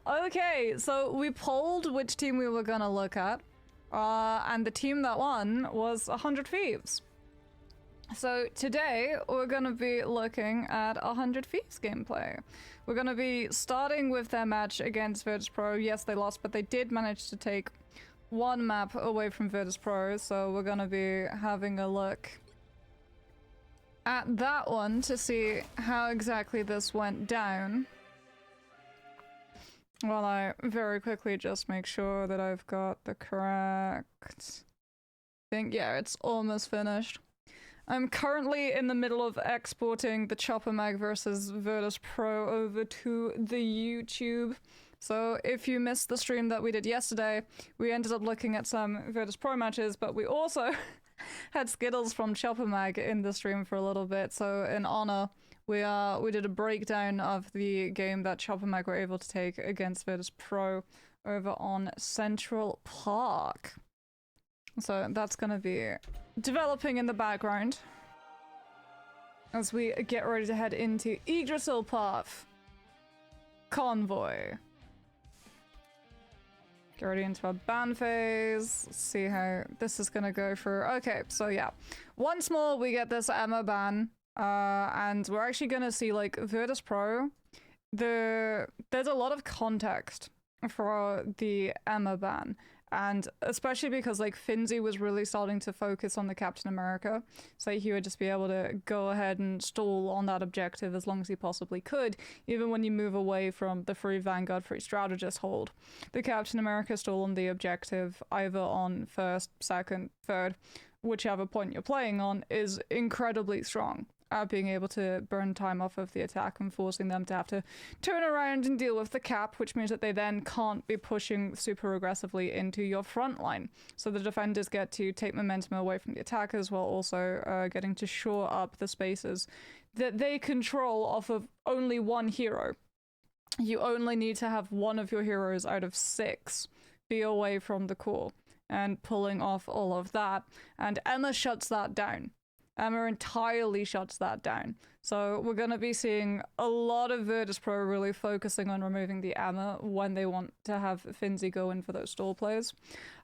Okay, so we polled which team we were gonna look at, and the team that won was 100 Thieves. So today we're gonna be looking at 100 Thieves gameplay. We're gonna be starting with their match against Virtus Pro. Yes, they lost, but they did manage to take one map away from Virtus Pro, so we're gonna be having a look at that one to see how exactly this went down. While I very quickly just make sure that I've got the correct thing. Yeah, it's almost finished. I'm currently in the middle of exporting the Chopper Mag versus Virtus Pro over to the YouTube. So if you missed the stream that we did yesterday, we ended up looking at some Virtus Pro matches, but we also had Skittles from Chopper Mag in the stream for a little bit. So in honor, we did a breakdown of the game that Chopper Mag were able to take against Virtus Pro over on Central Park. So that's gonna be developing in the background as we get ready to head into Yggdrassil Path Convoy. Get ready into our ban phase. Let's see how this is gonna go for. Okay, so yeah, once more we get this Emma ban, and we're actually gonna see like Virtus Pro. There's a lot of context for the Emma ban. And especially because like Finzi was really starting to focus on the Captain America, so he would just be able to go ahead and stall on that objective as long as he possibly could, even when you move away from the free Vanguard, free Strategist hold. The Captain America stall on the objective, either on first, second, third, whichever point you're playing on, is incredibly strong at being able to burn time off of the attack and forcing them to have to turn around and deal with the cap, which means that they then can't be pushing super aggressively into your front line. So the defenders get to take momentum away from the attackers while also getting to shore up the spaces that they control off of only one hero. You only need to have one of your heroes out of 6 be away from the core and pulling off all of that, and Emma shuts that down. Emma entirely shuts that down. So we're going to be seeing a lot of Virtus Pro really focusing on removing the Emma when they want to have Finzi go in for those stall plays.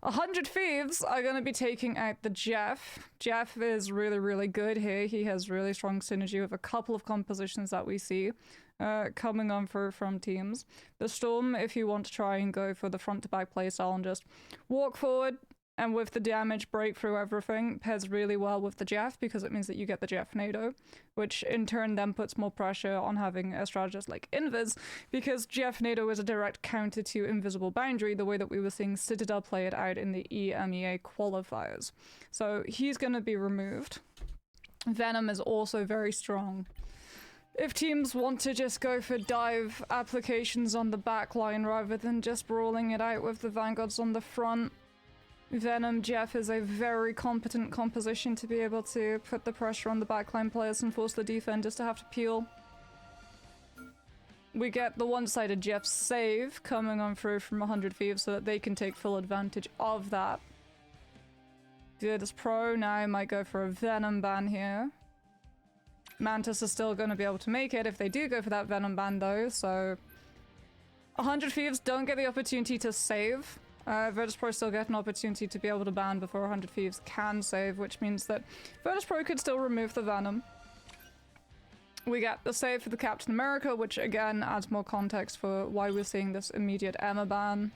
100 Thieves are going to be taking out the Jeff. Jeff is really, really good here. He has really strong synergy with a couple of compositions that we see coming on from teams. The Storm, if you want to try and go for the front to back playstyle and just walk forward, and with the damage break through everything, pairs really well with the Jeff because it means that you get the Jeff NATO, which in turn then puts more pressure on having a strategist like Invis, because Jeff NATO is a direct counter to Invisible Boundary, the way that we were seeing Citadel play it out in the EMEA qualifiers. So he's going to be removed. Venom is also very strong. If teams want to just go for dive applications on the back line rather than just brawling it out with the Vanguards on the front, Venom Jeff is a very competent composition to be able to put the pressure on the backline players and force the defenders to have to peel. We get the one-sided Jeff save coming on through from 100 Thieves so that they can take full advantage of that. Virtus Pro now might go for a Venom ban here. Mantis is still going to be able to make it if they do go for that Venom ban though, so 100 Thieves don't get the opportunity to save. Virtus Pro still get an opportunity to be able to ban before 100 Thieves can save, which means that Virtus Pro could still remove the Venom. We get the save for the Captain America, which again adds more context for why we're seeing this immediate Emma ban.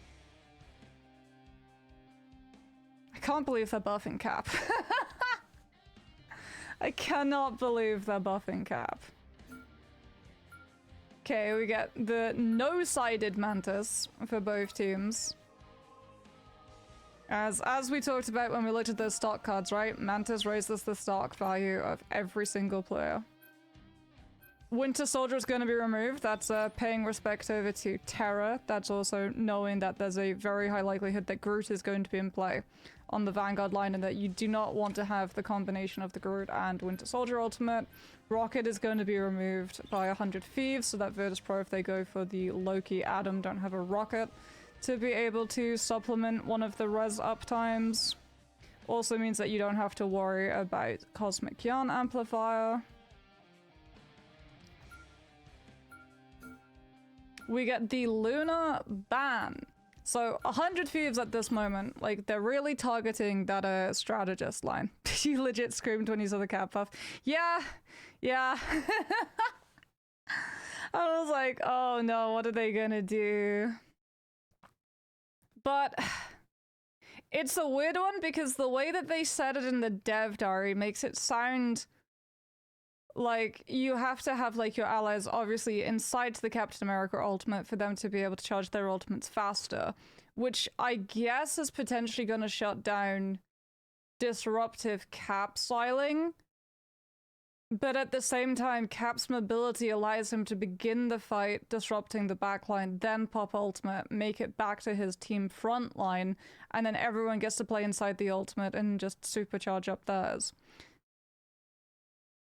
I can't believe they're buffing Cap. I cannot believe they're buffing Cap. Okay, we get the no-sided Mantis for both teams. As we talked about when we looked at those stock cards, right? Mantis raises the stock value of every single player. Winter Soldier is going to be removed. That's paying respect over to Terra. That's also knowing that there's a very high likelihood that Groot is going to be in play on the Vanguard line and that you do not want to have the combination of the Groot and Winter Soldier ultimate. Rocket is going to be removed by 100 Thieves so that Virtus Pro, if they go for the Loki Adam, don't have a rocket to be able to supplement one of the res uptimes. Also means that you don't have to worry about Cosmic Yarn Amplifier. we get the Luna ban. So 100 Thieves at this moment, like they're really targeting that strategist line. She legit screamed when you saw the cat puff. Yeah, yeah. I was like, oh no, what are they gonna do? But it's a weird one because the way that they said it in the dev diary makes it sound like you have to have like your allies obviously inside the Captain America ultimate for them to be able to charge their ultimates faster, which I guess is potentially going to shut down disruptive capsiling. But at the same time, Cap's mobility allows him to begin the fight, disrupting the backline, then pop ultimate, make it back to his team front line, and then everyone gets to play inside the ultimate and just supercharge up theirs.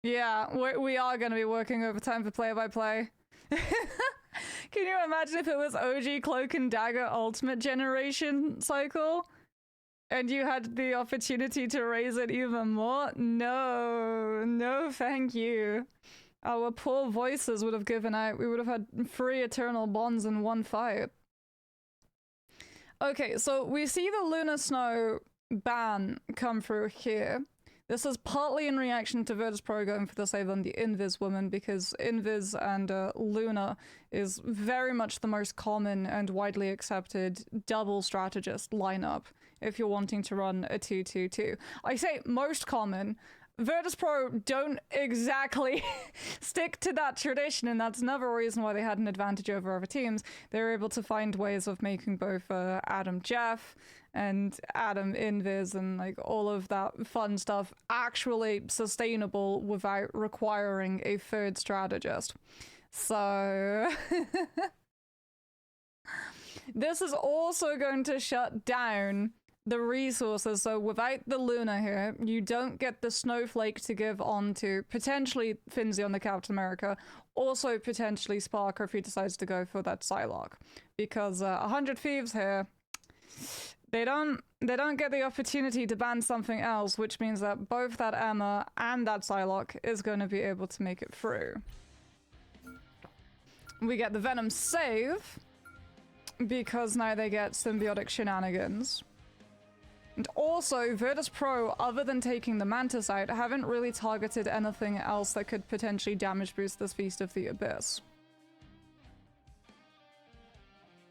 Yeah, we are going to be working overtime for play-by-play. Can you imagine if it was OG Cloak and Dagger Ultimate Generation cycle? And you had the opportunity to raise it even more? No, no thank you. Our poor voices would have given out. We would have had 3 eternal bonds in one fight. Okay, so we see the Lunar Snow ban come through here. This is partly in reaction to Virtus Pro going for the save on the Invis woman, because Invis and Luna is very much the most common and widely accepted double strategist lineup if you're wanting to run a 2-2-2. I say most common. Virtus Pro don't exactly stick to that tradition, and that's another reason why they had an advantage over other teams. They were able to find ways of making both Adam Jeff and Adam Invis and like all of that fun stuff actually sustainable without requiring a third strategist. So this is also going to shut down the resources. So without the Luna here, you don't get the Snowflake to give on to potentially Finzi on the Captain America, also potentially Sparker if he decides to go for that Psylocke, because 100 Thieves here, they don't get the opportunity to ban something else, which means that both that Emma and that Psylocke is going to be able to make it through. We get the Venom save because now they get symbiotic shenanigans. And also, Virtus Pro, other than taking the Mantis out, haven't really targeted anything else that could potentially damage boost this Feast of the Abyss.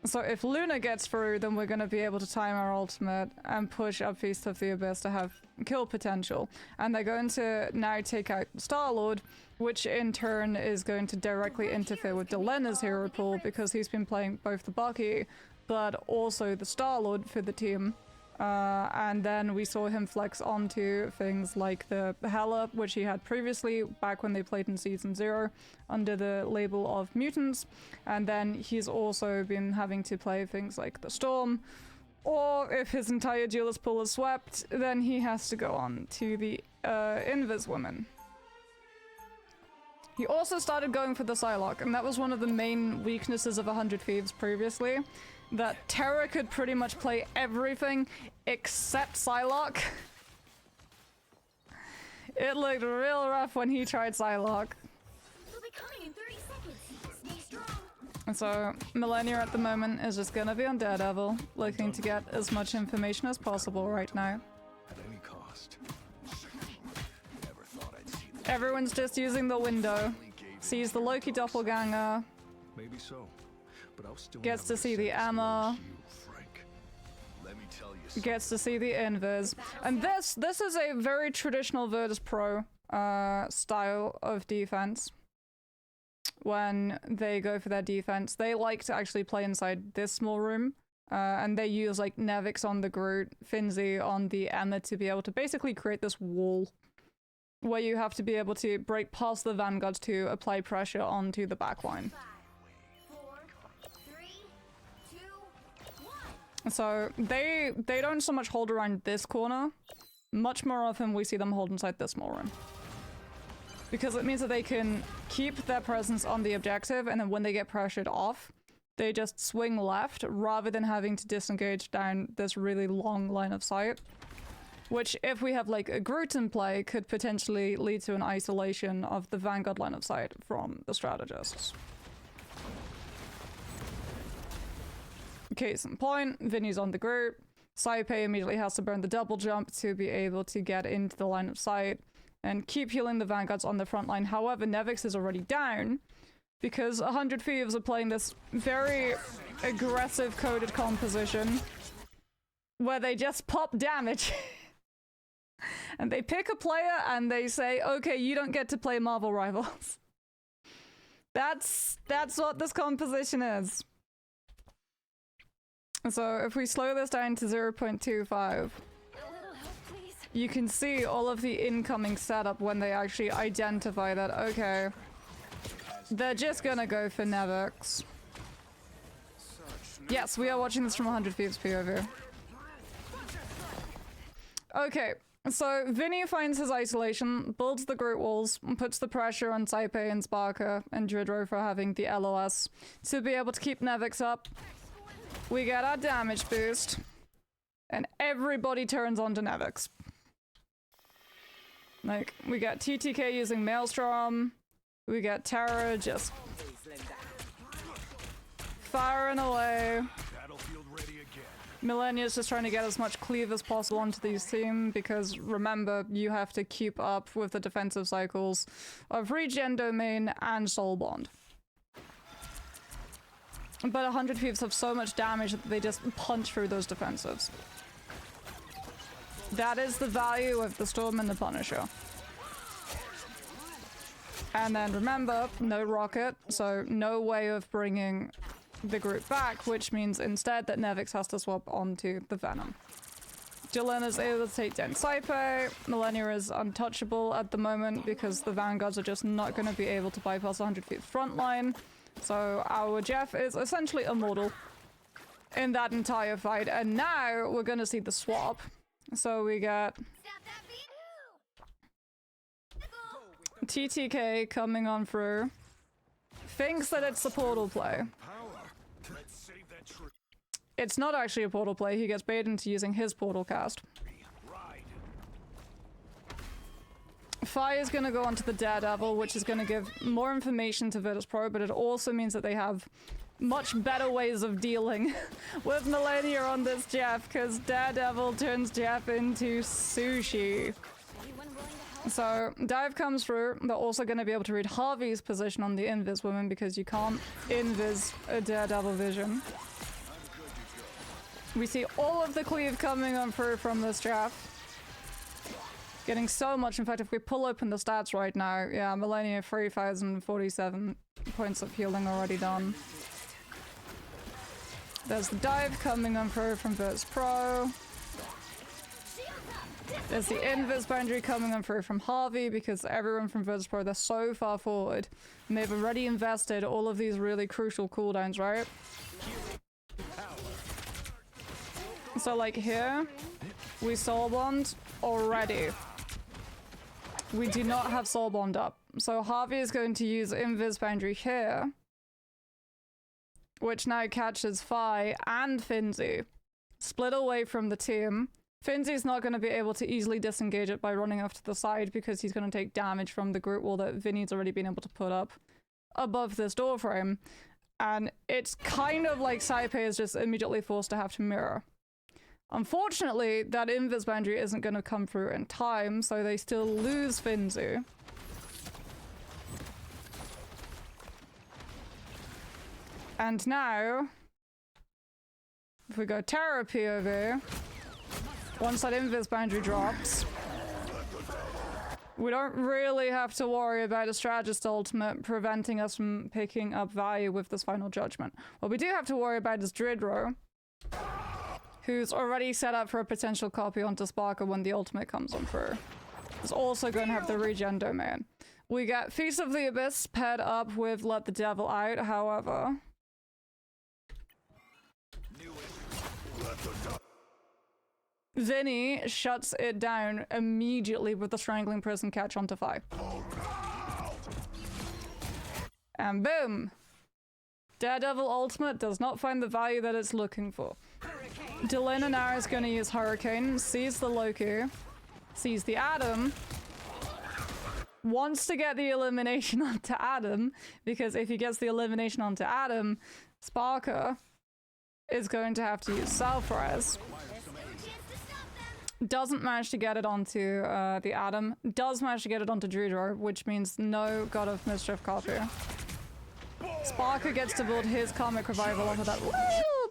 So if Luna gets through, then we're going to be able to time our ultimate and push up Feast of the Abyss to have kill potential. And they're going to now take out Star-Lord, which in turn is going to directly interfere with Delena's hero pool because he's been playing both the Bucky, but also the Star-Lord for the team. And then we saw him flex onto things like the Hela, which he had previously back when they played in Season 0 under the label of Mutants. And then he's also been having to play things like the Storm, or if his entire duelist pool is swept, then he has to go on to the Invis woman. He also started going for the Psylocke, and that was one of the main weaknesses of 100 Thieves previously, that Terra could pretty much play everything except Psylocke. It looked real rough when he tried Psylocke. They'll be coming in 30 seconds. Stay strong. And so Millennia at the moment is just gonna be on Daredevil, looking to get as much information as possible right now. At any cost. Never thought I'd see that. Everyone's just using the window. Sees the Loki doppelganger. Maybe so. But I'll still Gets never to see the say as Emma. well as you, Frank. Let me tell you something. Gets to see the Invis. And this is a very traditional Virtus Pro style of defense. When they go for their defense, they like to actually play inside this small room. And they use like Nevix on the Groot, Finzi on the Emma to be able to basically create this wall where you have to be able to break past the Vanguards to apply pressure onto the backline. 5, 4, 3, 2, 1. So they don't so much hold around this corner. Much more often we see them hold inside this small room. Because it means that they can keep their presence on the objective, and then when they get pressured off, they just swing left rather than having to disengage down this really long line of sight. Which, if we have like a Groot in play, could potentially lead to an isolation of the Vanguard line of sight from the strategists. Case in point, Vinny's on the group. Saipe immediately has to burn the double jump to be able to get into the line of sight and keep healing the Vanguards on the front line. However, Nevix is already down because 100 Thieves are playing this very aggressive coded composition where they just pop damage. And they pick a player and they say, okay, you don't get to play Marvel Rivals. That's what this composition is. So if we slow this down to 0.25, you can see all of the incoming setup when they actually identify that, okay, they're just gonna go for Nevix. Yes, we are watching this from 100 Thieves POV. Okay, so Vinny finds his isolation, builds the group walls, and puts the pressure on Saipe and Sparker and Dridro for having the LOS to be able to keep Nevix up. We get our damage boost, and everybody turns on to Nevix. Like, we get TTK using Maelstrom, we get Terra just firing away. Millennia's just trying to get as much cleave as possible onto these team, because remember, you have to keep up with the defensive cycles of Regen Domain and Soul Bond. But 100 Thieves have so much damage that they just punch through those defensives. That is the value of the Storm and the Punisher. And then remember, no rocket, so no way of bringing the group back, which means instead that Nevix has to swap onto the Venom. Jalen is able to take down Saipe. Millennia is untouchable at the moment because the Vanguards are just not going to be able to bypass 100 feet front line. So our Jeff is essentially immortal in that entire fight. And now we're going to see the swap. So we got TTK coming on through. Thinks that it's the portal play. It's not actually a portal play. He gets baited into using his portal cast. Fire is going to go onto the Daredevil, which is going to give more information to Virtus Pro, but it also means that they have much better ways of dealing with Millennia on this Jeff, because Daredevil turns Jeff into sushi. So dive comes through. They're also going to be able to read Harvey's position on the Invis woman, because you can't Invis a Daredevil vision. We see all of the cleave coming on through from this Jeff. Getting so much. In fact, if we pull open the stats right now, yeah, Millennia 3,047 points of healing already done. There's the dive coming on through from Virtus Pro. There's the Invis boundary coming on through from Harvey, because everyone from Virtus Pro, they're so far forward. And they've already invested all of these really crucial cooldowns, right? So like here, we Soul Bond already. We do not have Soul Bond up. So Harvey is going to use Invis boundary here, which now catches Fi and Finzi. Split away from the team. Finzi's not going to be able to easily disengage it by running off to the side, because he's going to take damage from the group wall that Vinny's already been able to put up above this door frame. And it's kind of like Saipe is just immediately forced to have to mirror. Unfortunately, that Invis boundary isn't going to come through in time, so they still lose Finzu. And now, if we go Terra POV, once that Invis boundary drops, we don't really have to worry about a strategist ultimate preventing us from picking up value with this final judgment. What we do have to worry about is Dridro, who's already set up for a potential copy onto Sparker when the ultimate comes on through. Is also going to have the Regen Domain. We got Feast of the Abyss paired up with Let the Devil Out, however. Vinny shuts it down immediately with the Strangling Prison catch onto Fi. And boom! Daredevil ultimate does not find the value that it's looking for. Delena now is going to use Hurricane, sees the Loki, sees the Atom, wants to get the elimination onto Adam, because if he gets the elimination onto Adam, Sparker is going to have to use self-res. Doesn't manage to get it onto the Atom. Does manage to get it onto Drudro, which means no God of Mischief copy. Sparker gets to build his Karmic Revival off of that little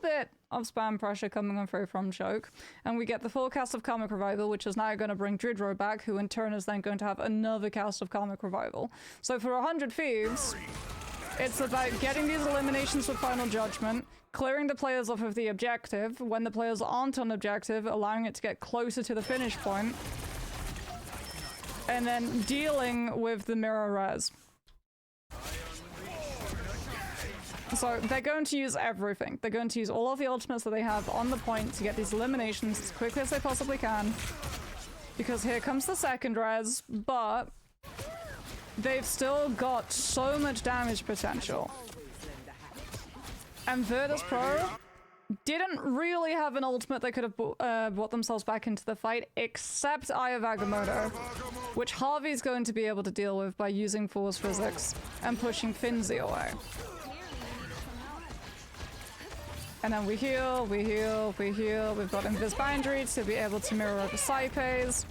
bit of spam pressure coming on through from Choke. And we get the full cast of Karmic Revival, which is now going to bring Drudro back, who in turn is then going to have another cast of Karmic Revival. So for 100 Thieves, it's about getting these eliminations with Final Judgment, clearing the players off of the objective, when the players aren't on objective, allowing it to get closer to the finish point, and then dealing with the mirror res. So they're going to use everything. They're going to use all of the ultimates that they have on the point to get these eliminations as quickly as they possibly can. Because here comes the second res, but they've still got so much damage potential. And Virtus Pro didn't really have an ultimate they could have brought themselves back into the fight, except Eye of Agamotto, which Harvey's going to be able to deal with by using Force Physics and pushing Finzi away. And then we heal, we heal, we heal. We've got Invis Boundary to be able to mirror over Saipe's.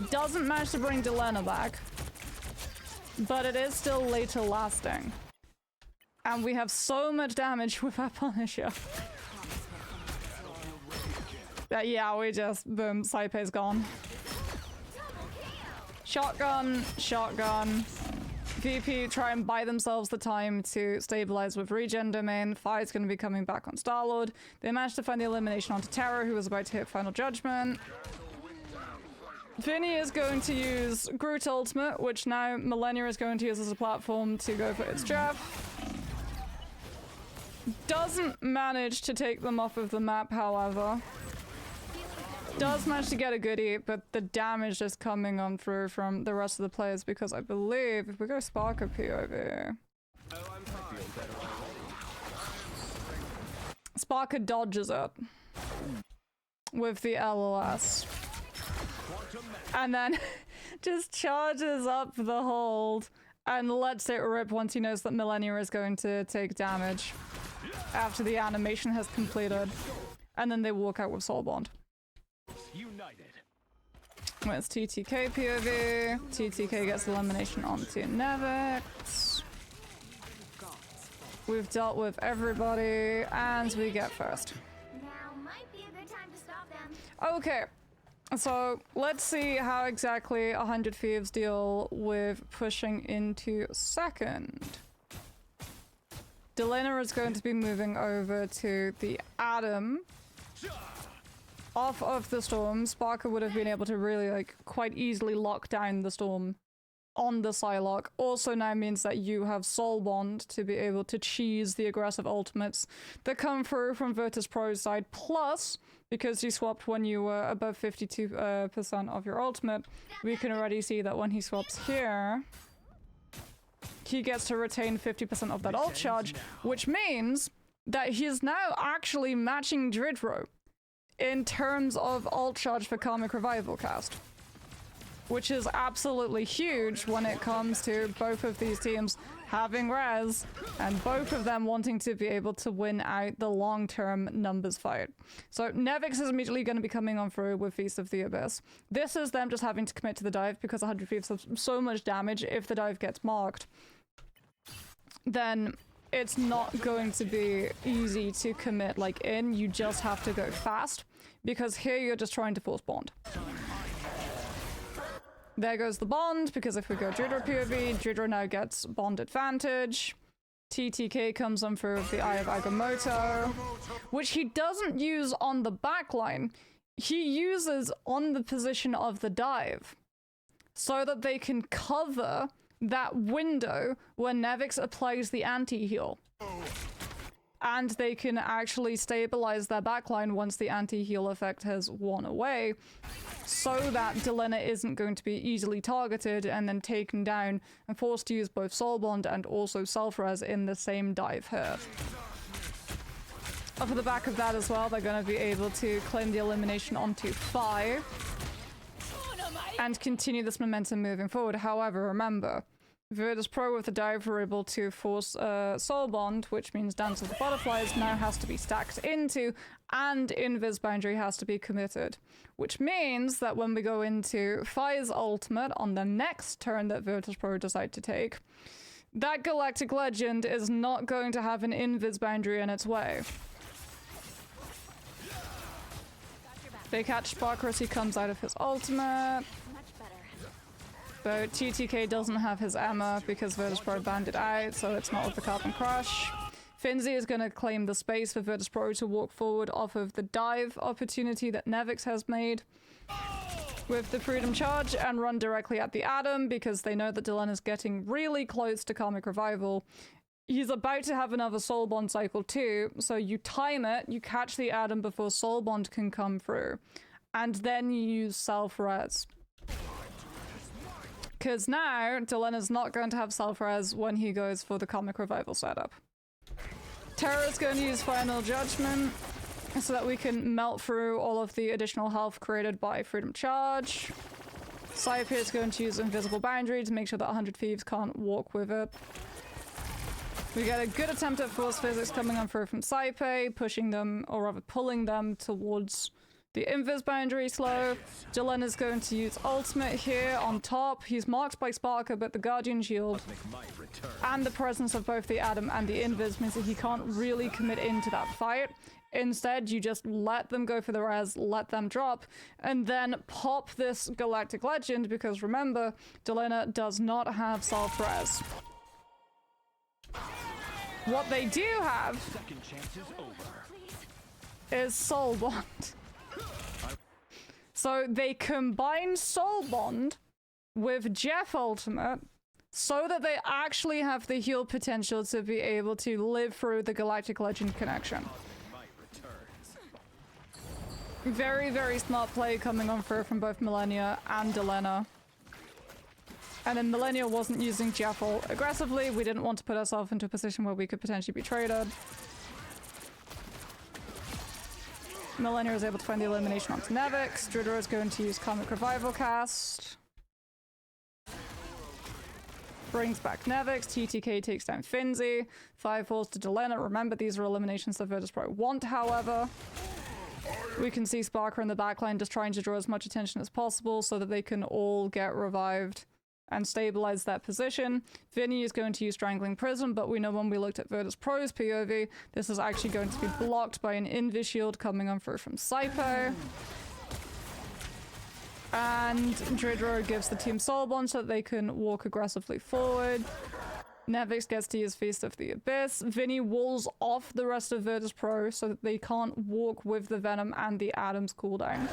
Doesn't manage to bring Delena back, but it is still later lasting. And we have so much damage with our Punisher. Yeah, we just, boom, Saipe's gone. Shotgun, shotgun. VP try and buy themselves the time to stabilize with regen domain. Fire's going to be coming back on Starlord. They managed to find the elimination onto Terror, who was about to hit Final Judgment. Vinny is going to use Groot Ultimate, which now Millennia is going to use as a platform to go for its Jeff. Doesn't manage to take them off of the map, however. Does manage to get a goodie, but the damage is coming on through from the rest of the players, because I believe if we go Sparker POV, Sparker dodges it with the LOS and then just charges up the hold and lets it rip once he knows that Millennia is going to take damage after the animation has completed, and then they walk out with Soul Bond. United. Where's TTK POV? TTK gets elimination onto Nevix. We've dealt with everybody, and we get first. Now might be a good time to stop them. Okay, so let's see how exactly 100 Thieves deal with pushing into second. Delena is going to be moving over to the Atom. Off of the Storm, Sparker would have been able to really, like, quite easily lock down the Storm on the Psylocke. Also now means that you have Soul Bond to be able to cheese the aggressive ultimates that come through from Virtus Pro's side. Plus, because you swapped when you were above 52% of your ultimate, we can already see that when he swaps here, he gets to retain 50% of that ult charge, which means that he is now actually matching Drudro in terms of ult charge for Karmic Revival cast, which is absolutely huge when it comes to both of these teams having res and both of them wanting to be able to win out the long-term numbers fight. So Nevix is immediately going to be coming on through with Feast of the Abyss. This is them just having to commit to the dive, because 100 Thieves have so much damage. If the dive gets marked, then it's not going to be easy to commit like in. You just have to go fast, because here you're just trying to force bond. There goes the bond, because if we go Drudro POV, Drudro now gets bond advantage. TTK comes on through with the Eye of Agamotto, which he doesn't use on the backline. He uses on the position of the dive, so that they can cover that window where Nevix applies the anti-heal. And they can actually stabilize their backline once the anti-heal effect has worn away, so that Delena isn't going to be easily targeted and then taken down and forced to use both Soul Bond and also Self-Res in the same dive hit. Off of the back of that as well, they're going to be able to claim the elimination onto 5 and continue this momentum moving forward. However, remember, Virtus Pro with the dive were able to force Soul Bond, which means Dance of the Butterflies now has to be stacked into, and Invis Boundary has to be committed. Which means that when we go into Fi's ultimate on the next turn that Virtus Pro decide to take, that Galactic Legend is not going to have an Invis Boundary in its way. They catch Sparker as he comes out of his ultimate. But TTK doesn't have his Emma because Virtus Pro banned it out, so it's not with the Carbon Crush. Finzi is going to claim the space for Virtus Pro to walk forward off of the dive opportunity that Nevix has made with the Freedom Charge and run directly at the Atom because they know that Dylan is getting really close to Karmic Revival. He's about to have another Soul Bond cycle too, so you time it, you catch the Atom before Soul Bond can come through, and then you use self-res. Because now, Dylan is not going to have self-res when he goes for the Karmic Revival setup. Terra's going to use Final Judgment so that we can melt through all of the additional health created by Freedom Charge. Saipe is going to use Invisible Boundary to make sure that 100 Thieves can't walk with it. We get a good attempt at Force Physics coming on through from Saipe, pushing them, or rather pulling them towards the Invis Boundary slow. Dylan is going to use ultimate here on top. He's marked by Sparker, but the Guardian Shield and the presence of both the Atom and the Invis means that he can't really commit into that fight. Instead, you just let them go for the res, let them drop, and then pop this Galactic Legend, because remember, Delena does not have self-res. What they do have is Soul Bond. So they combine Soul Bond with Jeff Ultimate so that they actually have the heal potential to be able to live through the Galactic Legend connection. Very, very smart play coming on through from both Millennia and Delena. And then Millennia wasn't using Jeff aggressively. We didn't want to put ourselves into a position where we could potentially be traded. Millennia is able to find the elimination onto Nevix. Dridra is going to use Karmic Revival cast. Brings back Nevix. TTK takes down Finzi. 5 falls to Delena. Remember, these are eliminations that Virtus Pro want, however. We can see Sparker in the backline just trying to draw as much attention as possible so that they can all get revived and stabilize that position. Vinny is going to use Strangling Prism, but we know when we looked at Virtus Pro's POV, this is actually going to be blocked by an Invis Shield coming on through from Saipo. And Dridro gives the team Soul Bond so that they can walk aggressively forward. Nevix gets to use Feast of the Abyss. Vinny walls off the rest of Virtus Pro so that they can't walk with the Venom and the Atom's cooldown.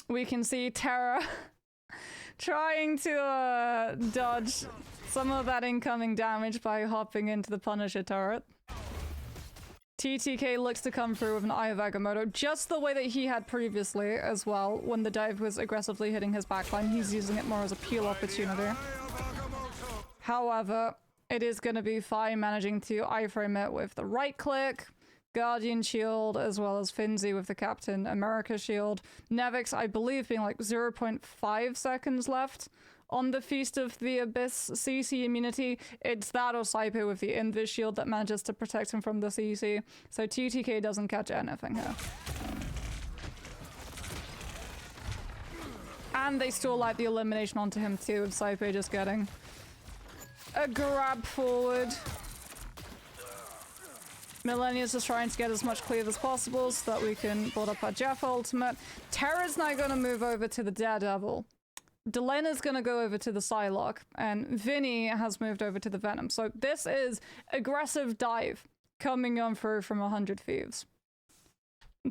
We can see Terra trying to dodge some of that incoming damage by hopping into the Punisher turret. TTK looks to come through with an Eye of Agamotto, just the way that he had previously as well. When the dive was aggressively hitting his backline, he's using it more as a peel opportunity. However, it is going to be fine managing to iframe it with the right click, Guardian Shield, as well as Finzi with the Captain America Shield. Nevix, I believe, being like 0.5 seconds left on the Feast of the Abyss CC immunity. It's that or Saipo with the Invis Shield that manages to protect him from the CC. So TTK doesn't catch anything here. And they still light the elimination onto him too, with Saipo just getting a grab forward. Millennia's just trying to get as much clear as possible so that we can build up our Jeff ultimate. Terra's now going to move over to the Daredevil. Delena's going to go over to the Psylocke, and Vinny has moved over to the Venom. So this is aggressive dive coming on through from 100 Thieves.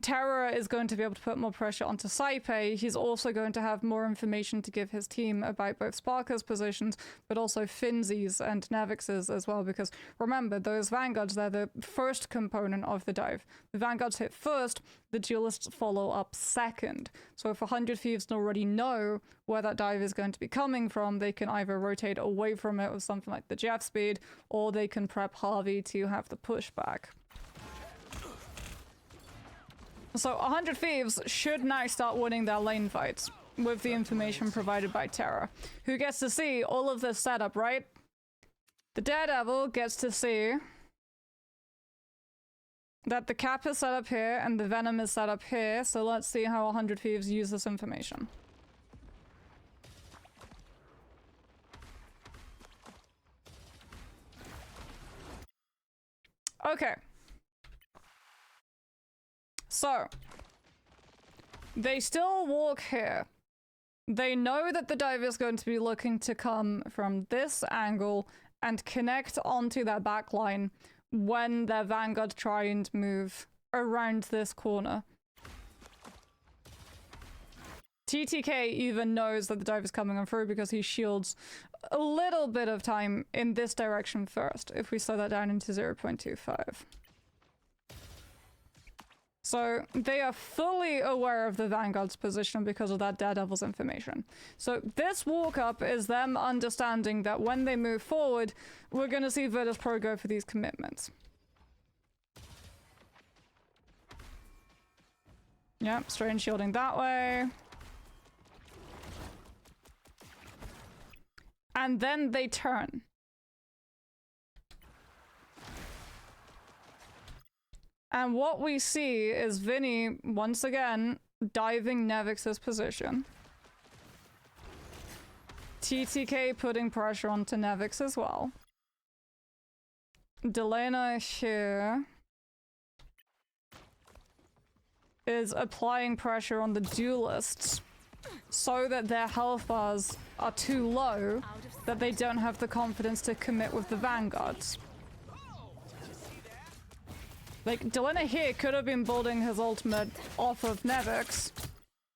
Terra is going to be able to put more pressure onto Saipe. He's also going to have more information to give his team about both Sparker's positions, but also Finzi's and Nevix's as well, because remember, those Vanguards, they're the first component of the dive. The Vanguards hit first, the Duelists follow up second. So if 100 Thieves already know where that dive is going to be coming from, they can either rotate away from it with something like the Jeff speed, or they can prep Harvey to have the pushback. So 100 Thieves should now start winning their lane fights. with the information provided by Terra, who gets to see all of this setup, right? The Daredevil gets to see that the cap is set up here and the venom is set up here, so let's see how 100 Thieves use this information. Okay. So, they still walk here. They know that the dive is going to be looking to come from this angle and connect onto their backline when their Vanguard try and move around this corner. TTK even knows that the dive is coming on through because he shields a little bit of time in this direction first, if we slow that down into 0.25. So they are fully aware of the Vanguard's position because of that Daredevil's information. So this walk up is them understanding that when they move forward, we're going to see Virtus Pro go for these commitments. Yep, strange shielding that way. And then they turn. And what we see is Vinny, once again, diving Nevix's position. TTK putting pressure onto Nevix as well. Delena here is applying pressure on the duelists so that their health bars are too low that they don't have the confidence to commit with the Vanguards. Like, Delena here could have been building his ultimate off of Nevix,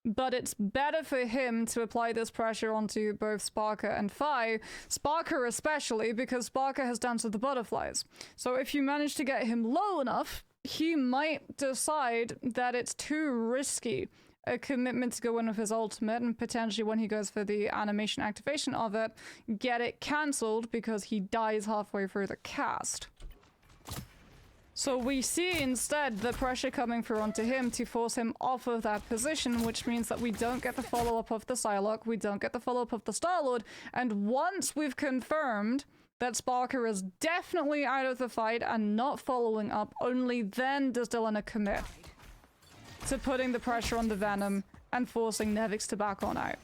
but it's better for him to apply this pressure onto both Sparker and Phi. Sparker especially, because Sparker has Dance of the Butterflies. So if you manage to get him low enough, he might decide that it's too risky a commitment to go in with his ultimate, and potentially when he goes for the animation activation of it, get it cancelled because he dies halfway through the cast. So we see instead the pressure coming through onto him to force him off of that position, which means that we don't get the follow-up of the Psylocke, we don't get the follow-up of the Star-Lord, and once we've confirmed that Sparker is definitely out of the fight and not following up, only then does Delena commit to putting the pressure on the Venom and forcing Nevix to back on out.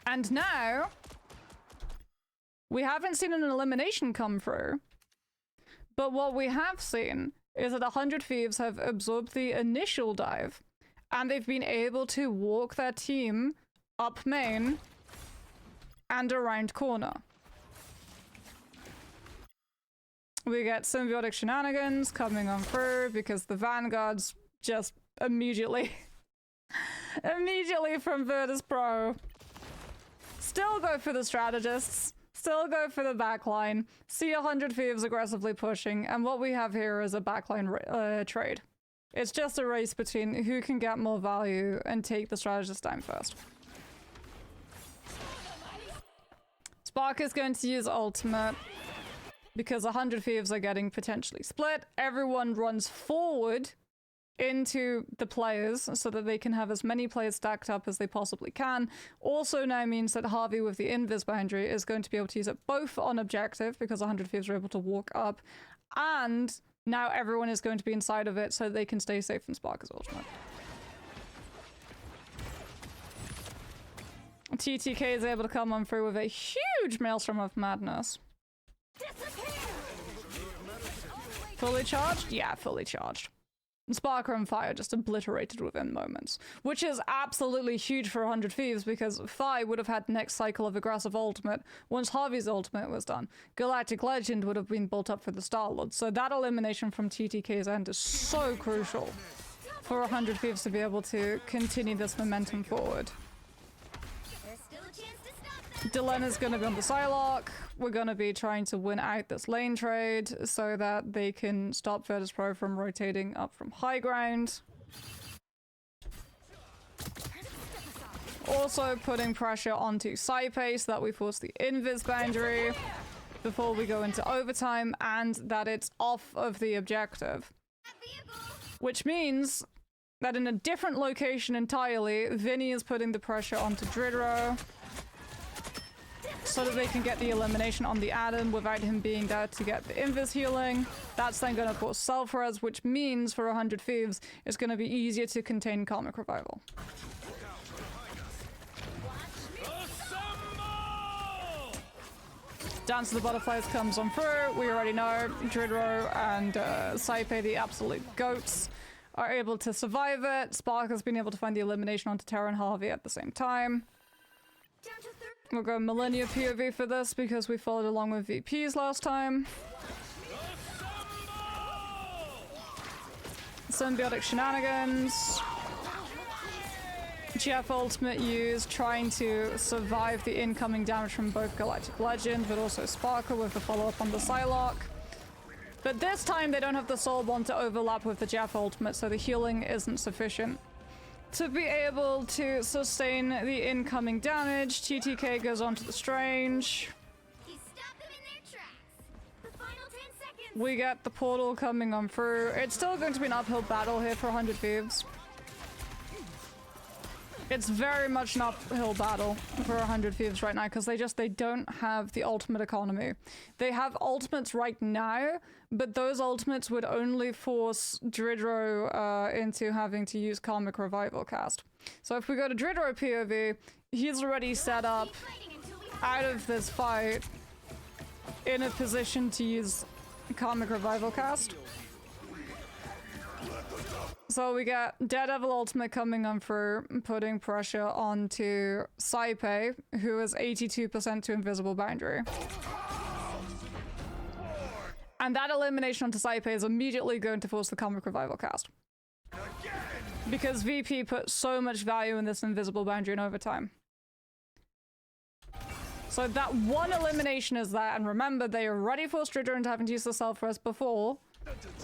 And now, we haven't seen an elimination come through, but what we have seen is that 100 Thieves have absorbed the initial dive, and they've been able to walk their team up main and around corner. We get symbiotic shenanigans coming on through because the Vanguards just immediately from Virtus Pro still go for the strategists, still go for the backline, see 100 Thieves aggressively pushing, and what we have here is a backline trade. It's just a race between who can get more value and take the strategist down first. Spark is going to use ultimate because 100 Thieves are getting potentially split. Everyone runs forward into the players so that they can have as many players stacked up as they possibly can. Also now means that Harvey with the invis boundary is going to be able to use it both on objective because 100 Thieves are able to walk up, and now everyone is going to be inside of it so they can stay safe from Sparker's ultimate. TTK is able to come on through with a huge Maelstrom of Madness. Fully charged? Yeah, fully charged. Sparker and Phi are just obliterated within moments, which is absolutely huge for 100 Thieves because Phi would have had next cycle of aggressive ultimate once Harvey's ultimate was done. Galactic Legend would have been built up for the Star-Lord, so that elimination from TTK's end is so crucial for 100 Thieves to be able to continue this momentum forward. Delena's gonna be on the Psylocke. We're gonna be trying to win out this lane trade so that they can stop Virtus Pro from rotating up from high ground. Also putting pressure onto Saipe so that we force the invis boundary before we go into overtime and that it's off of the objective. Which means that in a different location entirely, Vinny is putting the pressure onto Dridro so that they can get the elimination on the Adam without him being there to get the invis healing. That's then going to force self-res, which means for 100 Thieves, it's going to be easier to contain Karmic Revival. Dance of the Butterflies comes on through. We already know Dridro and Saipe, the absolute goats, are able to survive it. Spark has been able to find the elimination onto Terra and Harvey at the same time. We'll go Millennia POV for this because we followed along with VPs last time. Symbiotic shenanigans. Jeff ultimate use, trying to survive the incoming damage from both Galactic Legend, but also Sparker with the follow-up on the Psylocke. But this time they don't have the Soul Bond to overlap with the Jeff ultimate, so the healing isn't sufficient to be able to sustain the incoming damage. TTK goes on to the Strange. He stopped them in their tracks. The final 10 seconds. We get the portal coming on through. It's still going to be an uphill battle here for 100 Thieves. It's very much an uphill battle for 100 Thieves right now because they don't have the ultimate economy. They have ultimates right now, but those ultimates would only force Dridro into having to use Karmic Revival cast. So if we go to Dridro POV, he's already set up out of this fight in a position to use Karmic Revival cast. So we get Daredevil ultimate coming on through, putting pressure onto Saipe, who is 82% to invisible boundary. And that elimination onto Saipe is immediately going to force the Karmic Revival cast. Because VP put so much value in this invisible boundary in overtime. So that one elimination is that, and remember, they already forced Dridro into having to use the self-rest before.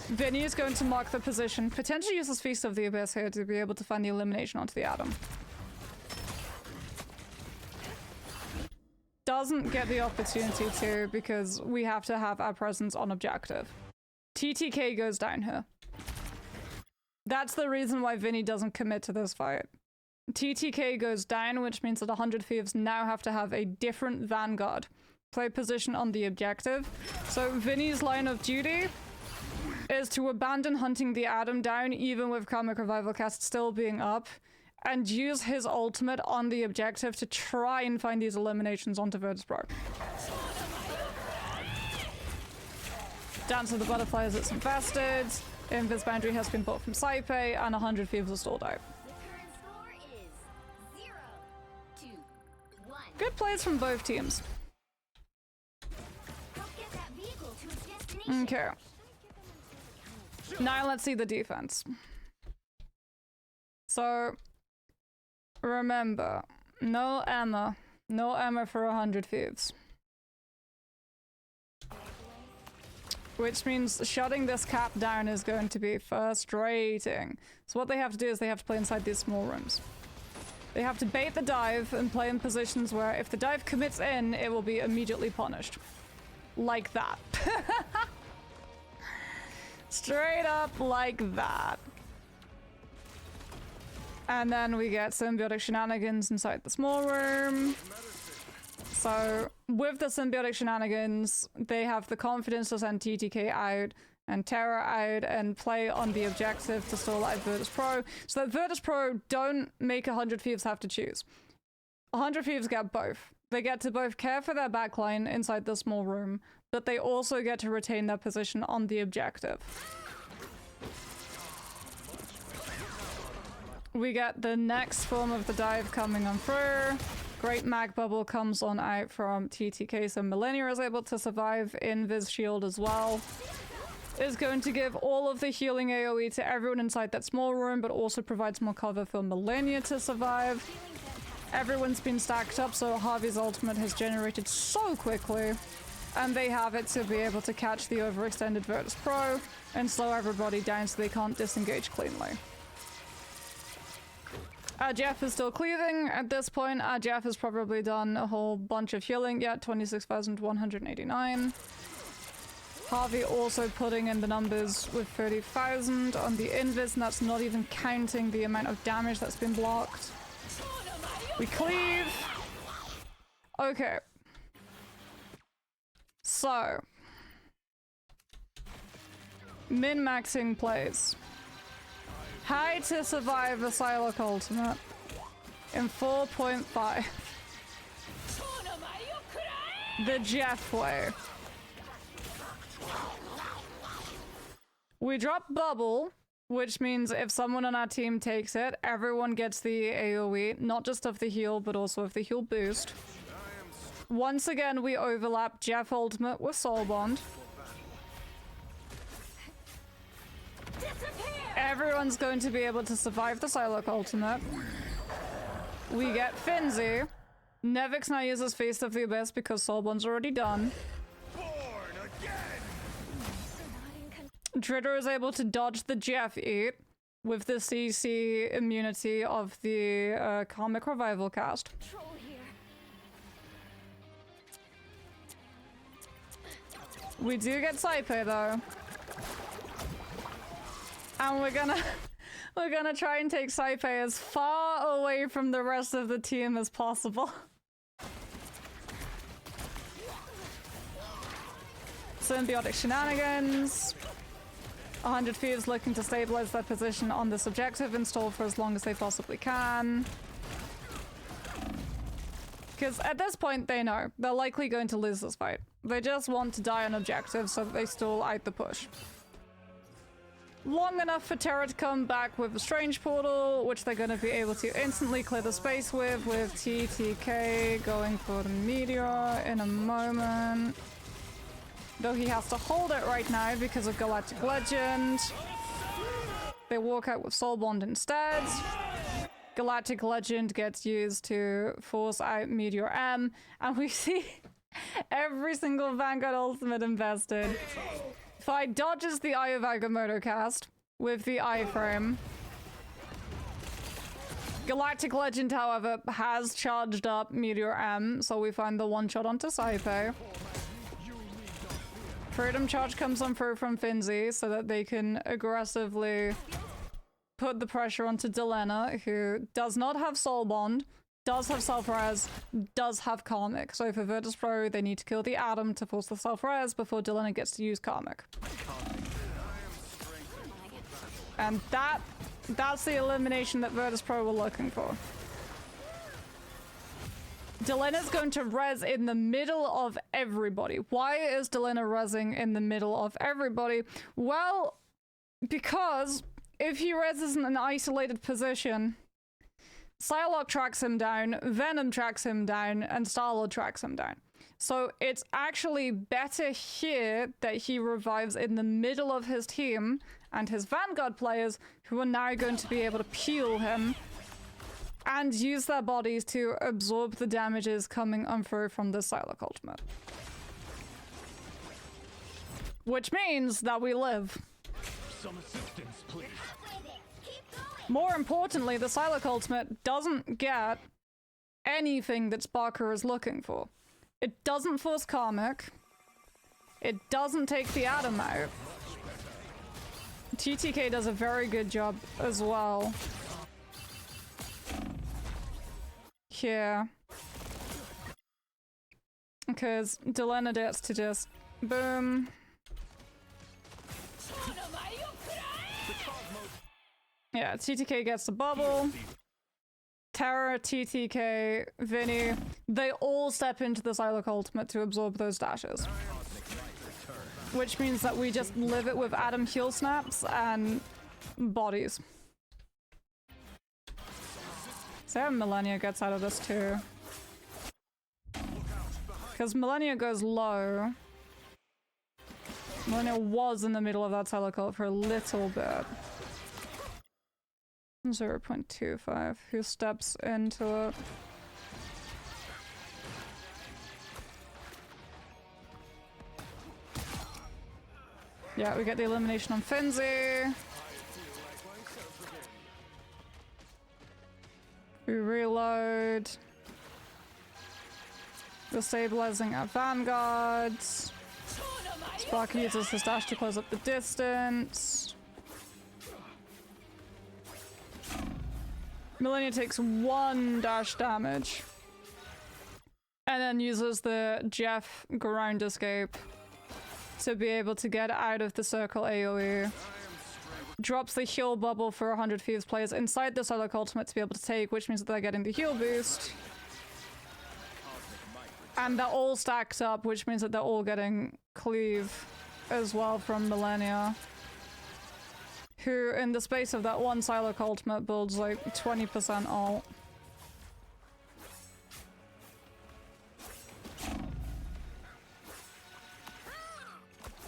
Vinny is going to mark the position, potentially use his Feast of the Abyss here to be able to find the elimination onto the Atom. Doesn't get the opportunity to because we have to have our presence on objective. TTK goes down here. That's the reason why Vinny doesn't commit to this fight. TTK goes down, which means that 100 Thieves now have to have a different Vanguard play position on the objective. So Vinny's line of duty is to abandon hunting the Atom down, even with Karmic Revival cast still being up, and use his ultimate on the objective to try and find these eliminations onto Virtus Pro. Dance of the Butterflies, it's invested. Invis Boundary has been bought from Saipe, and 100 Thieves are stalled out. The current score is 0-1. Good plays from both teams. Help get that vehicle to its destination. Okay. Now let's see the defense. So, remember, no Emma. No Emma for 100 Thieves. Which means shutting this cap down is going to be frustrating. So what they have to do is they have to play inside these small rooms. They have to bait the dive and play in positions where if the dive commits in, it will be immediately punished. Like that. Straight up like that. And then we get symbiotic shenanigans inside the small room. So with the symbiotic shenanigans, they have the confidence to send TTK out and Terra out and play on the objective to stall out Virtus Pro. So that Virtus Pro don't make 100 Thieves have to choose. 100 Thieves get both. They get to both care for their backline inside the small room, but they also get to retain their position on the objective. We get the next form of the dive coming on through. Great mag bubble comes on out from TTK, so Millennia is able to survive. Invis shield as well is going to give all of the healing AoE to everyone inside that small room, but also provides more cover for Millennia to survive. Everyone's been stacked up, so Harvey's ultimate has generated so quickly, and they have it to be able to catch the overextended Virtus Pro and slow everybody down so they can't disengage cleanly. Jeff is still cleaving at this point. Jeff has probably done a whole bunch of healing. Yeah, 26,189. Harvey also putting in the numbers with 30,000 on the invis, and that's not even counting the amount of damage that's been blocked. We cleave. Okay. So. Min-maxing plays. How to survive a Psylocke ultimate in 4.5. The Jeff way. We drop bubble, which means if someone on our team takes it, everyone gets the AoE, not just of the heal, but also of the heal boost. Once again, we overlap Jeff ultimate with Soul Bond. Everyone's going to be able to survive the Psylocke ultimate. We get Finzi. Nevix now uses Feast of the Abyss because Soul Bond's already done. Dritter is able to dodge the Jeff eat with the CC immunity of the Karmic Revival cast. We do get Saipe though. And we're gonna try and take Saipe as far away from the rest of the team as possible. Symbiotic shenanigans. 100 Thieves looking to stabilize their position on this objective and stall for as long as they possibly can. Because at this point they know they're likely going to lose this fight. They just want to die on objective so that they stall out the push. Long enough for Terra to come back with a Strange Portal, which they're going to be able to instantly clear the space with TTK going for the Meteor in a moment. Though he has to hold it right now because of Galactic Legend. They walk out with Soul Bond instead. Galactic Legend gets used to force out Meteor M, and we see every single Vanguard ultimate invested. Fi dodges the Eye of Agamotto cast with the iframe. Galactic Legend, however, has charged up Meteor M, so we find the one-shot onto Saipe. Freedom Charge comes on through from Finzi so that they can aggressively put the pressure onto Delena, who does not have Soul Bond, does have Self-Res, does have Karmic. So for Virtus Pro, they need to kill the Atom to force the Self-Res before Delena gets to use Karmic. And that's the elimination that Virtus Pro were looking for. Delena's going to res in the middle of everybody. Why is Delena resing in the middle of everybody? Well, because if he reses in an isolated position, Psylocke tracks him down, Venom tracks him down, and Star-Lord tracks him down. So it's actually better here that he revives in the middle of his team and his Vanguard players, who are now going to be able to peel him and use their bodies to absorb the damages coming on through from the Psylocke ultimate. Which means that we live. Some assistance, please. More importantly, the Psylocke ultimate doesn't get anything that Sparker is looking for. It doesn't force Karmic. It doesn't take the Atom out. TTK does a very good job as well. Here. Because Delena gets to just boom. Yeah, TTK gets the bubble. Terra, TTK, Vinny, they all step into the Psylocke ultimate to absorb those dashes. Which means that we just live it with Atom heal snaps and bodies. So yeah, Millennia gets out of this too. Because Millennia goes low. Millennia was in the middle of that Psylocke ult for a little bit. 0.25. Who steps into it? Yeah, we get the elimination on Finzi. We reload. We're stabilizing our vanguards. Sparky uses his dash to close up the distance. Millennia takes 1 dash damage. And then uses the Jeff ground escape to be able to get out of the circle AoE. Drops the heal bubble for 100 Thieves players inside the Psylocke ultimate to be able to take, which means that they're getting the heal boost. And they're all stacked up, which means that they're all getting cleave as well from Millennia. Who, in the space of that one Psylocke ultimate, builds like 20% ult.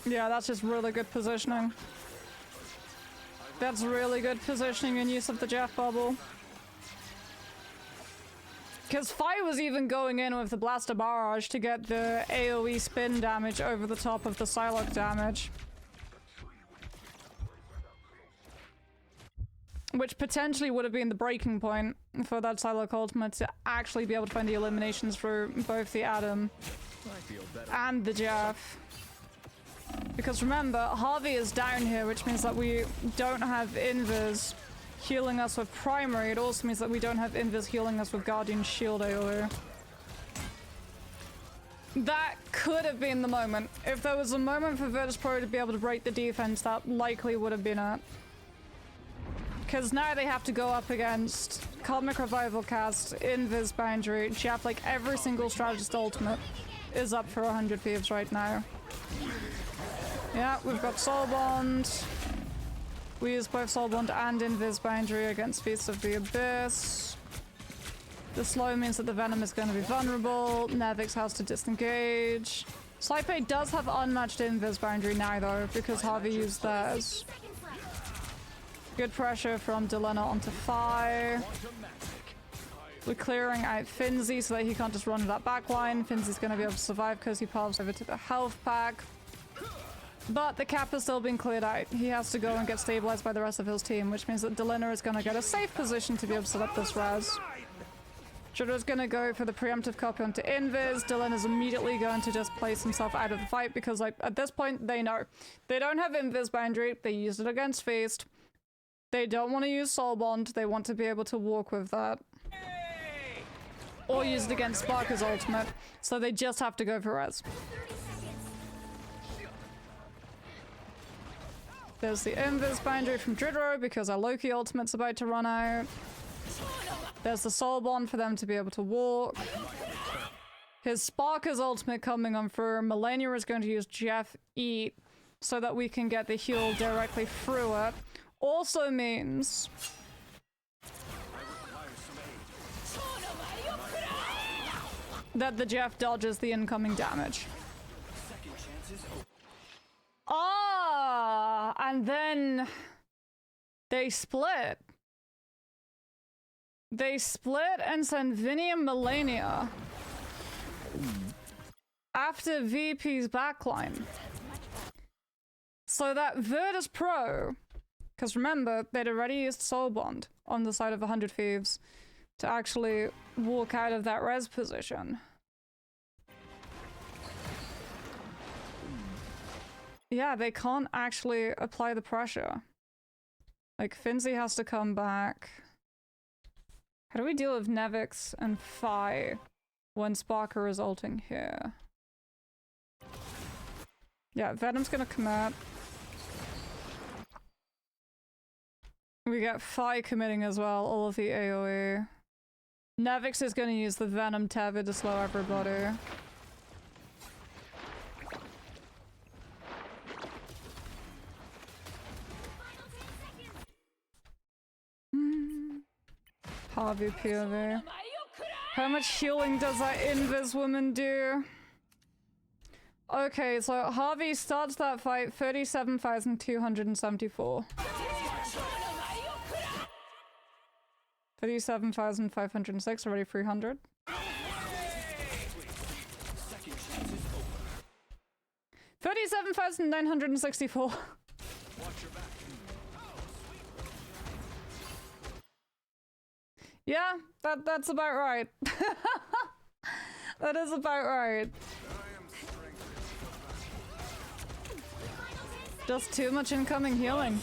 Yeah, that's just really good positioning. That's really good positioning and use of the Jeff bubble. Because Fi was even going in with the Blaster Barrage to get the AoE spin damage over the top of the Psylocke damage. Which potentially would have been the breaking point for that Psylocke ultimate to actually be able to find the eliminations for both the Adam and the Jeff. Because remember, Harvey is down here, which means that we don't have Invis healing us with primary. It also means that we don't have Invis healing us with Guardian Shield AoE. That could have been the moment. If there was a moment for Virtus Pro to be able to break the defense, that likely would have been it. Because now they have to go up against Cosmic Revival Cast, Invis Boundary, Jeff, like every single strategist ultimate is up for 100 Thieves right now. Yeah, we've got Soul Bond. We use both Soul Bond and Invis Boundary against Feast of the Abyss. The slow means that the Venom is going to be vulnerable. Nevix has to disengage. Slipe does have unmatched Invis Boundary now though, because Harvey used theirs. Good pressure from Delena onto Fi. We're clearing out Finzi so that he can't just run that back line. Finzi's going to be able to survive because he paths over to the health pack. But the cap has still been cleared out. He has to go and get stabilized by the rest of his team, which means that Delena is going to get a safe position to be able to set up this res. Jidra's going to go for the preemptive copy onto Invis. Dylan is immediately going to just place himself out of the fight because, like, at this point, they know. They don't have Invis Boundary. They used it against Feast. They don't want to use Soul Bond. They want to be able to walk with that. Or use it against Sparker's ultimate. So they just have to go for res. There's the Invis Boundary from Dridro because our Loki ultimate's about to run out. There's the Soul Bond for them to be able to walk. His Sparker's ultimate coming on through. Millennia is going to use Jeff Eat so that we can get the heal directly through it. Also means that the Jeff dodges the incoming damage. Ah, and then they split. They split and send Vinny and Millennia after VP's backline. So that Virtus Pro, because remember, they'd already used Soul Bond on the side of 100 Thieves to actually walk out of that res position. Yeah, they can't actually apply the pressure. Like, Finzi has to come back. How do we deal with Nevix and Fi when Sparker is ulting here? Yeah, Venom's gonna commit. We get Fi committing as well, all of the AoE. Nevix is gonna use the Venom Tether to slow everybody. Harvey POV. How much healing does that Invis woman do? Okay, so Harvey starts that fight 37,274. 37,506, already 300. 37,964. Yeah, that's about right. That is about right. Just too much incoming healing.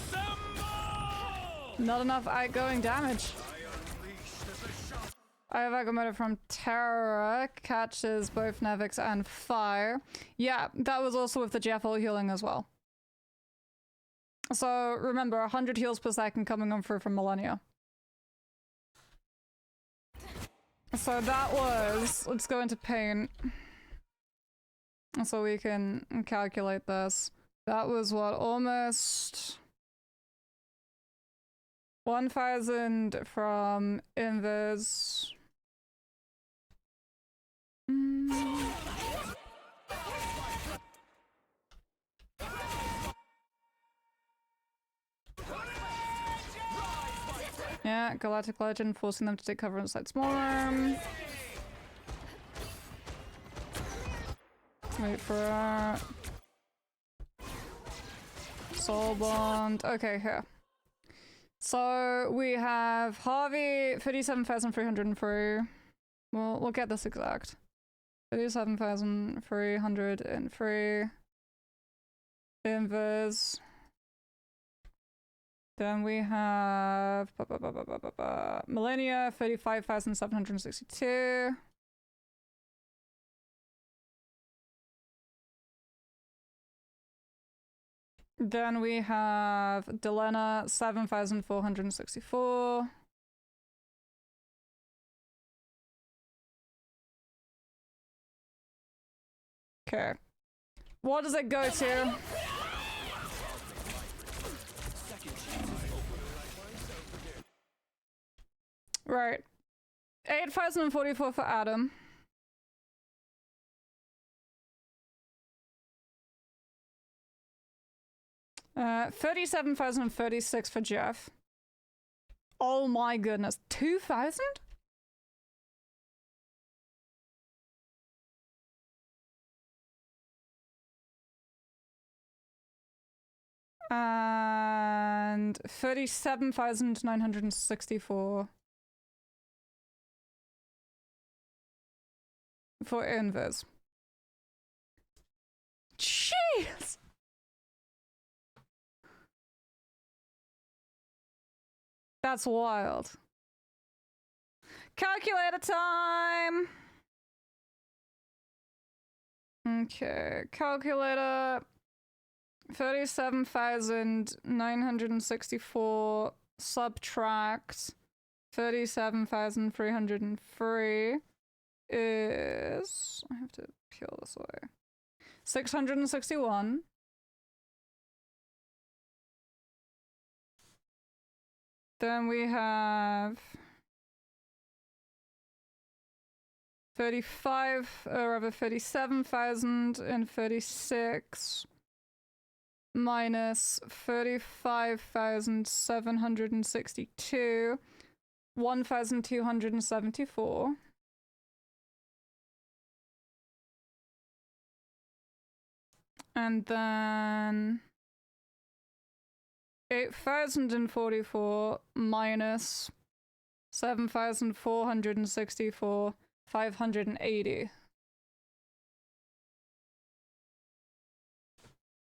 Not enough outgoing damage. I have Agamotto from Terra, catches both Nevix and Fire. Yeah, that was also with the Jeffel healing as well. So remember, 100 heals per second coming on through from Millennia. So that was, let's go into paint. So we can calculate this. That was what, almost 1,000 from Invis. Yeah, Galactic Legend forcing them to take cover inside Swarm. Wait for Soul Bond. Okay, here. So we have Harvey 37,303. We'll get this exact. 37,303. Invis. Then we have Millennia 35,762. Then we have Delena 7,464. Okay. What does it go to? Right. 8,044 for Adam. Uh, 37,036 for Jeff. Oh my goodness. 2,000? And 37,964 for Invis. Jeez! That's wild. Calculator time! Okay, calculator. 37,964 subtract 37,303 is... I have to peel this away. 661. Then we have 37,036 minus 35,762, 1,274. And then 8,044 minus 7,464, 580.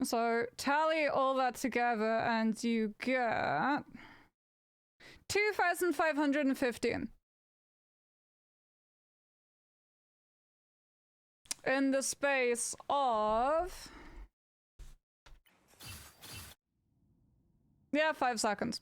So tally all that together and you get 2,515. In the space of... yeah, 5 seconds.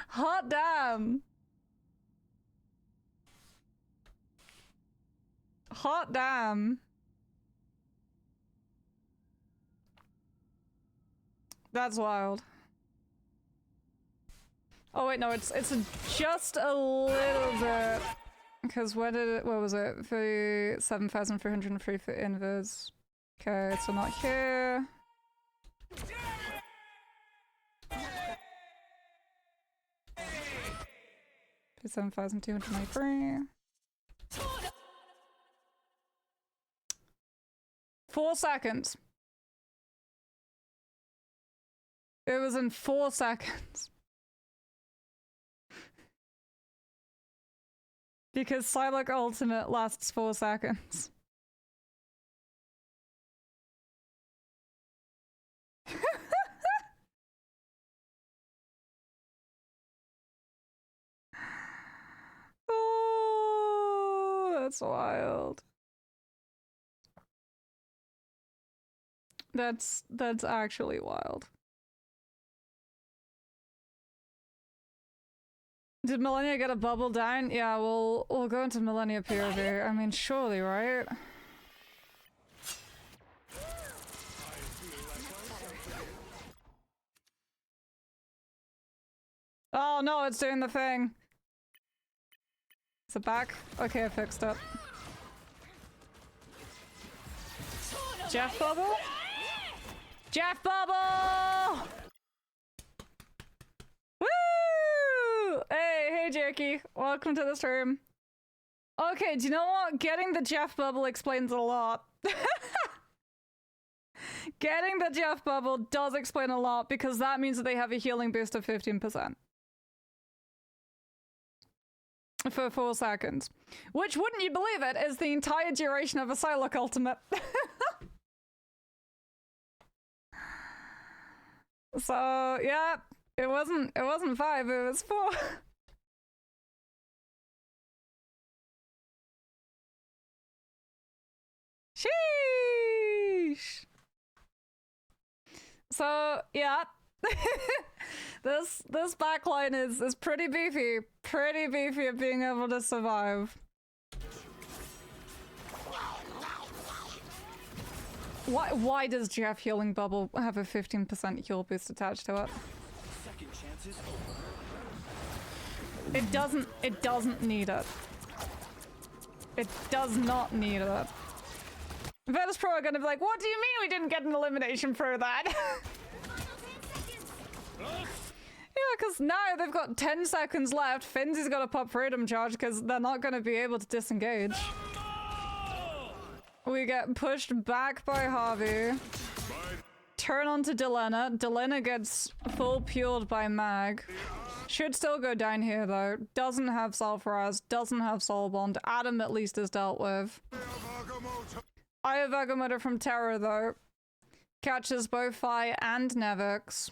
Hot damn. Hot damn. That's wild. Oh wait, no, it's just a little bit. Because when did it, what was it? 37,303 for Invis. Okay, so not here. 37,293. 4 seconds. It was in 4 seconds. Because Psylocke Ultimate lasts 4 seconds. Oh, that's wild. That's actually wild. Did Millennia get a bubble down? Yeah, we'll go into Millennia POV. I mean, surely, right? Oh no, it's doing the thing. Is it back? Okay, I fixed it. Jeff Bubble? Jeff Bubble! Woo! Hey, Jerky. Welcome to the stream. Okay, do you know what? Getting the Jeff Bubble explains a lot. Getting the Jeff Bubble does explain a lot because that means that they have a healing boost of 15%. For 4 seconds. Which, wouldn't you believe it, is the entire duration of a Psylocke ultimate. So, yeah, it wasn't 5, it was 4. Sheesh. So, yeah. This backline is pretty beefy. Pretty beefy at being able to survive. Why does Jeff Healing Bubble have a 15% heal boost attached to it? Second chances. It doesn't need it. It does not need it. Virtus Pro are gonna be like, what do you mean we didn't get an elimination for that? Yeah, because now they've got 10 seconds left. Finzy's got to pop Freedom Charge because they're not going to be able to disengage. We get pushed back by Harvey. Turn on to Delena. Delena gets full peeled by Mag. Should still go down here though. Doesn't have Self-Raz. Doesn't have Soul Bond. Adam at least is dealt with. I have Agamotto from Terror though. Catches both Fi and Nevix.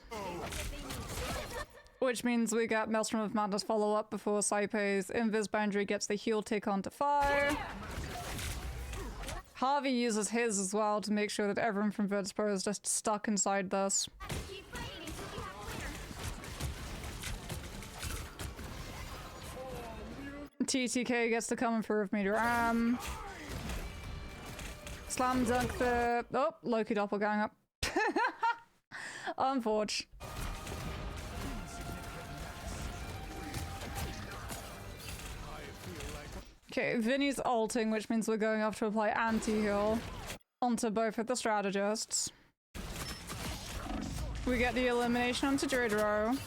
Which means we get Maelstrom of Madness follow-up before Saipe's Invis Boundary gets the heal tick onto Fi. Harvey uses his as well to make sure that everyone from Virtus Pro is just stuck inside this. TTK gets to come and prove me Ram. Slam dunk the... Oh, Loki Doppelganger. Unfortunate. Okay, Vinny's ulting, which means we're going off to apply anti-heal onto both of the strategists. We get the elimination onto Dredro.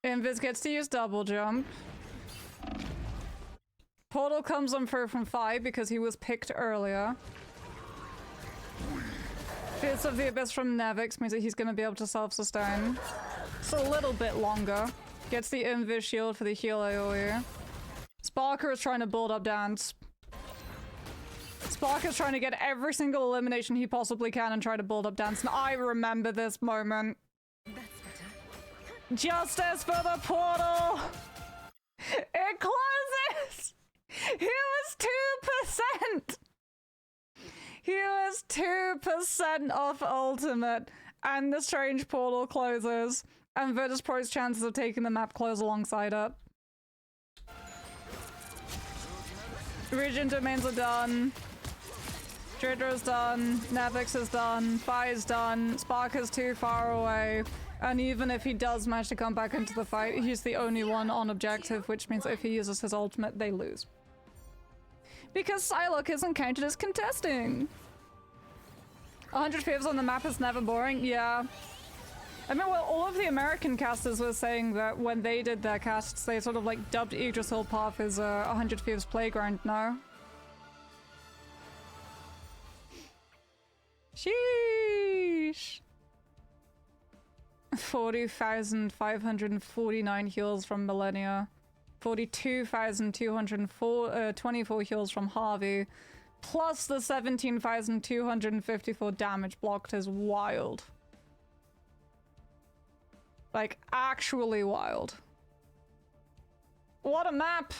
Invis gets to use double jump. Portal comes on through from 5 because he was picked earlier. Fierce of the Abyss from Nevix means that he's going to be able to self-sustain. It's a little bit longer. Gets the Invis shield for the heal AoE. Sparker is trying to build up dance. Sparker's trying to get every single elimination he possibly can and try to build up dance. And I remember this moment. Justice for the portal! It closes! He was 2%! He was 2% off ultimate. And the strange portal closes. And Virtus Pro's chances of taking the map close alongside it. Region domains are done. Dredro's done. Nevix is done. Fi is done. Spark is too far away. And even if he does manage to come back into the fight, he's the only one on objective, which means if he uses his ultimate, they lose. Because Psylocke isn't counted as contesting. 100 Thieves on the map is never boring. Yeah. I mean, well, all of the American casters were saying that when they did their casts, they sort of like dubbed Yggdrassil Path as a 100 Thieves playground now. Sheesh. 40,549 heals from Millennia. 42,224 heals from Harvey. Plus the 17,254 damage blocked is wild. Like, actually wild. What a map!